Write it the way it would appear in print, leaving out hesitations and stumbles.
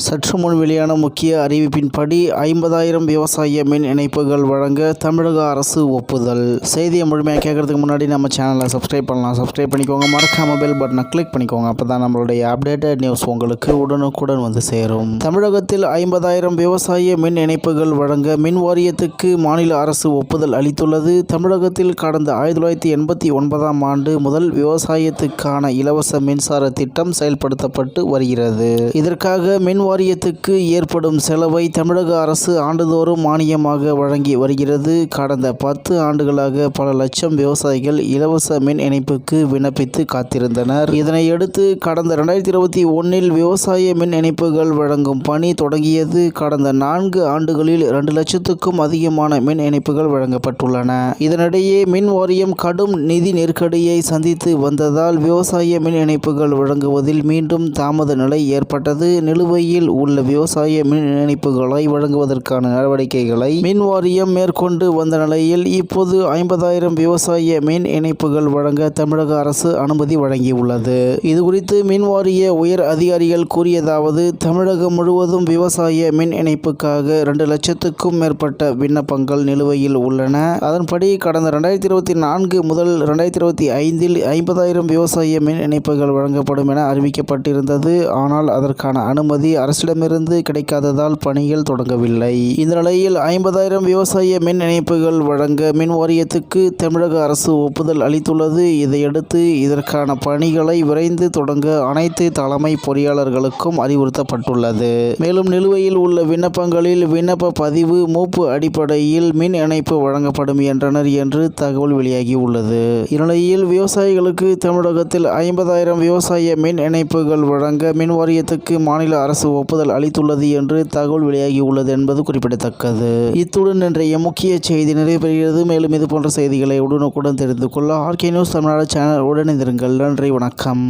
சற்று முன் வெளியான முக்கிய அறிவிப்பின்படி 50,000 விவசாய மின் இணைப்புகள் வழங்க தமிழக அரசு ஒப்புதல். செய்தியை முழுமையாக கேட்கறதுக்கு முன்னாடி நம்ம சேனலை சப்ஸ்கிரைப் பண்ணலாம். சப்ஸ்கிரைப் பண்ணிக்கோங்க. மறக்காம பெல் பட்டனை கிளிக் பண்ணிக்கோங்க. அப்போ தான் நம்மளுடைய அப்டேட்டட் நியூஸ் உங்களுக்கு உடனுக்குடன் வந்து சேரும். தமிழகத்தில் 50,000 விவசாய மின் இணைப்புகள் வழங்க மின் வாரியத்துக்கு மாநில அரசு ஒப்புதல் அளித்துள்ளது. தமிழகத்தில் கடந்த 1989ஆம் ஆண்டு முதல் விவசாயத்துக்கான இலவச மின்சார திட்டம் செயல்படுத்தப்பட்டு வருகிறது. இதற்காக மின் வாரியத்துக்கு ஏற்படும் செலவை தமிழக அரசு ஆண்டுதோறும் மானியமாக வழங்கி வருகிறது. கடந்த 10 ஆண்டுகளாக பல லட்சம் விவசாயிகள் இலவச மின் இணைப்புக்கு விண்ணப்பித்து காத்திருந்தனர். இதனையடுத்து கடந்த 2021இல் விவசாய மின் இணைப்புகள் வழங்கும் பணி தொடங்கியது. கடந்த 4 ஆண்டுகளில் 2 லட்சத்துக்கும் அதிகமான மின் இணைப்புகள் வழங்கப்பட்டுள்ளன. இதனிடையே மின் வாரியம் கடும் நிதி நெருக்கடியை சந்தித்து வந்ததால் விவசாய மின் இணைப்புகள் வழங்குவதில் மீண்டும் தாமத நிலை ஏற்பட்டது. நிலுவையில் உள்ள விவசாய மின் இணைப்புகளை வழங்குவதற்கான நடவடிக்கைகளை மின் வாரியம் மேற்கொண்டு வந்த நிலையில் இப்போது 50,000 விவசாய மின் இணைப்புகள் வழங்க தமிழக அரசு அனுமதி வழங்கியுள்ளது. இதுகுறித்து மின் வாரிய உயர் அதிகாரிகள் கூறியதாவது: தமிழகம் முழுவதும் விவசாய மின் இணைப்புக்காக 2 லட்சத்துக்கும் மேற்பட்ட விண்ணப்பங்கள் நிலுவையில் உள்ளன. அதன்படி கடந்த 2024 முதல் 2025இல் 50,000 விவசாய மின் இணைப்புகள் வழங்கப்படும் என அறிவிக்கப்பட்டிருந்தது. ஆனால் அதற்கான அனுமதி அரசிடமிருந்து கிடைக்காததால் பணிகள் தொடங்கவில்லை. இந்த நிலையில் 50,000 விவசாய மின் இணைப்புகள் வழங்க மின் வாரியத்துக்கு தமிழக அரசு ஒப்புதல் அளித்துள்ளது. இதையடுத்து இதற்கான பணிகளை விரைந்து தொடங்க அனைத்து தலைமை பொறியாளர்களுக்கும் அறிவுறுத்தப்பட்டுள்ளது. மேலும் நிலுவையில் உள்ள விண்ணப்பங்களில் விண்ணப்ப பதிவு மூப்பு அடிப்படையில் மின் இணைப்பு வழங்கப்படும் என்றனர் என்று தகவல் வெளியாகியுள்ளது. இந்நிலையில் விவசாயிகளுக்கு தமிழகத்தில் 50,000 விவசாய மின் இணைப்புகள் வழங்க மின் வாரியத்துக்கு மாநில அரசு ஒப்புதல் அளித்துள்ளது என்று தகவல் வெளியாகியுள்ளது என்பது குறிப்பிடத்தக்கது. இத்துடன் இன்றைய முக்கிய செய்தி நிறைவேறுகிறது. மேலும் இது போன்ற செய்திகளை உடனுக்குடன் தெரிந்து கொள்ள ஆர்கே நியூஸ் தமிழ்நாடு சேனல் உடனிருங்கள். நன்றி, வணக்கம்.